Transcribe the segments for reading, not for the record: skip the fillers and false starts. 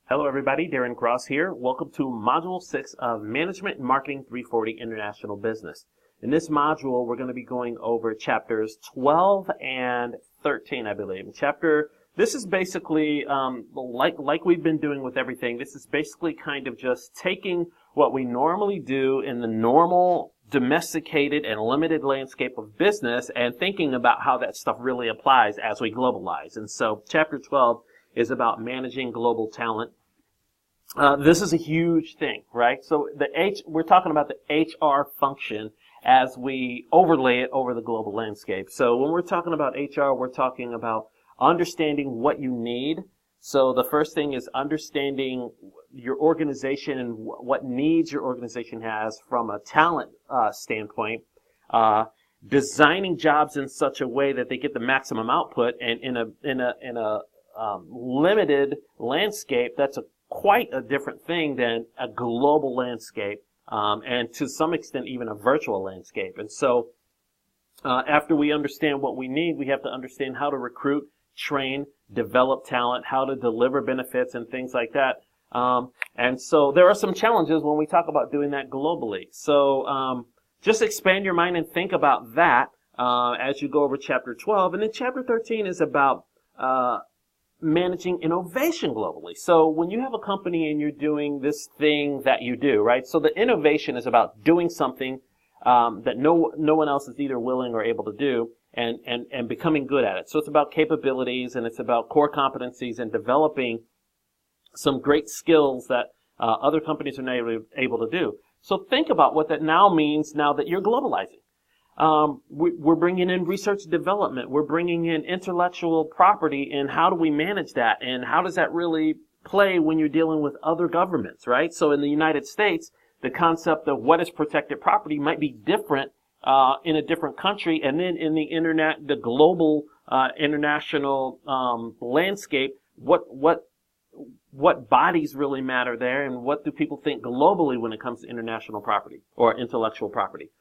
Hello everybody, Darren Cross here. Welcome to Module 6 of Management and Marketing 340 International Business. In this module, we're going to be going over chapters 12 and 13, I believe. This is basically, like we've been doing with everything, this is basically kind of just taking what we normally do in the normal, domesticated, and limited landscape of business and thinking about how that stuff really applies as we globalize. And so, chapter 12 is about managing global talent. This is a huge thing, right? So we're talking about the HR function as we overlay it over the global landscape. So when we're talking about HR, we're talking about understanding what you need. So the first thing is understanding your organization and what needs your organization has from a talent standpoint. Designing jobs in such a way that they get the maximum output, and in a limited landscape, that's quite a different thing than a global landscape, and to some extent even a virtual landscape. And so after we understand what we need, we have to understand how to recruit, train, develop talent, how to deliver benefits and things like that. And so there are some challenges when we talk about doing that globally. So just expand your mind and think about that as you go over chapter 12. And then chapter 13 is about managing innovation globally. So when you have a company and you're doing this thing that you do, right? So the innovation is about doing something that no one else is either willing or able to do, and becoming good at it. So it's about capabilities, and it's about core competencies and developing some great skills that other companies are not able to do. So think about what that now means now that you're globalizing. We're bringing in research development. We're bringing in intellectual property, and how do we manage that? And how does that really play when you're dealing with other governments, right? So in the United States, the concept of what is protected property might be different in a different country, and then in the global international landscape, what bodies really matter there, and what do people think globally when it comes to international property or intellectual property?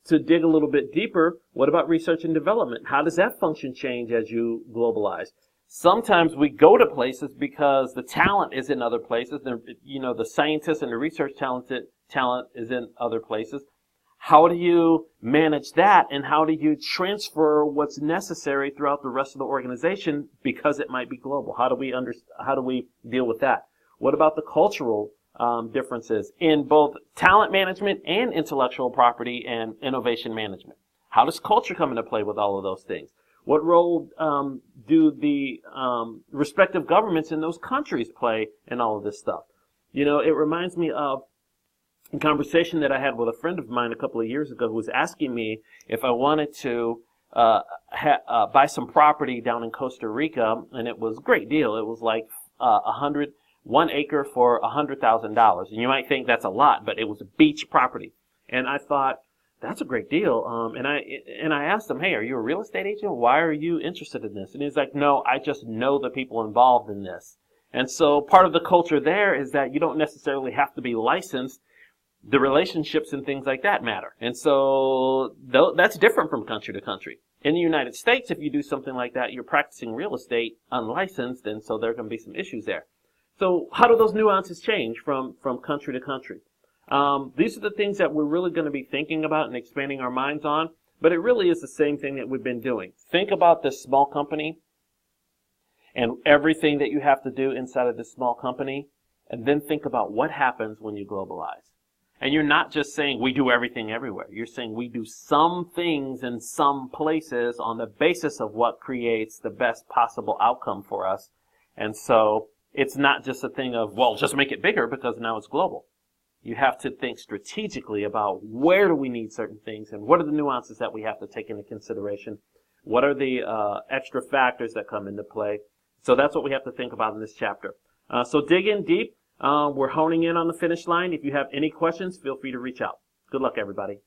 To dig a little bit deeper, what about research and development? How does that function change as you globalize? Sometimes we go to places because the talent is in other places. The scientists and the research talent is in other places. How do you manage that, and how do you transfer what's necessary throughout the rest of the organization because it might be global? How do we deal with that? What about the cultural differences in both talent management and intellectual property and innovation management? How does culture come into play with all of those things? What role do the respective governments in those countries play in all of this stuff? It reminds me of a conversation that I had with a friend of mine a couple of years ago who was asking me if I wanted to buy some property down in Costa Rica, and it was a great deal. It was like 1 acre for $100,000. And you might think that's a lot, but it was a beach property. And I thought, that's a great deal. And I asked him, hey, are you a real estate agent? Why are you interested in this? And he's like, no, I just know the people involved in this. And so part of the culture there is that you don't necessarily have to be licensed. The relationships and things like that matter. And so that's different from country to country. In the United States, if you do something like that, you're practicing real estate unlicensed, and so there are going to be some issues there. So how do those nuances change from country to country? These are the things that we're really going to be thinking about and expanding our minds on, but it really is the same thing that we've been doing. Think about this small company and everything that you have to do inside of this small company, and then think about what happens when you globalize. And you're not just saying we do everything everywhere. You're saying we do some things in some places on the basis of what creates the best possible outcome for us. And so it's not just a thing of, well, just make it bigger because now it's global. You have to think strategically about where do we need certain things, and what are the nuances that we have to take into consideration. What are the extra factors that come into play? So that's what we have to think about in this chapter. So dig in deep. We're honing in on the finish line. If you have any questions, feel free to reach out. Good luck, everybody.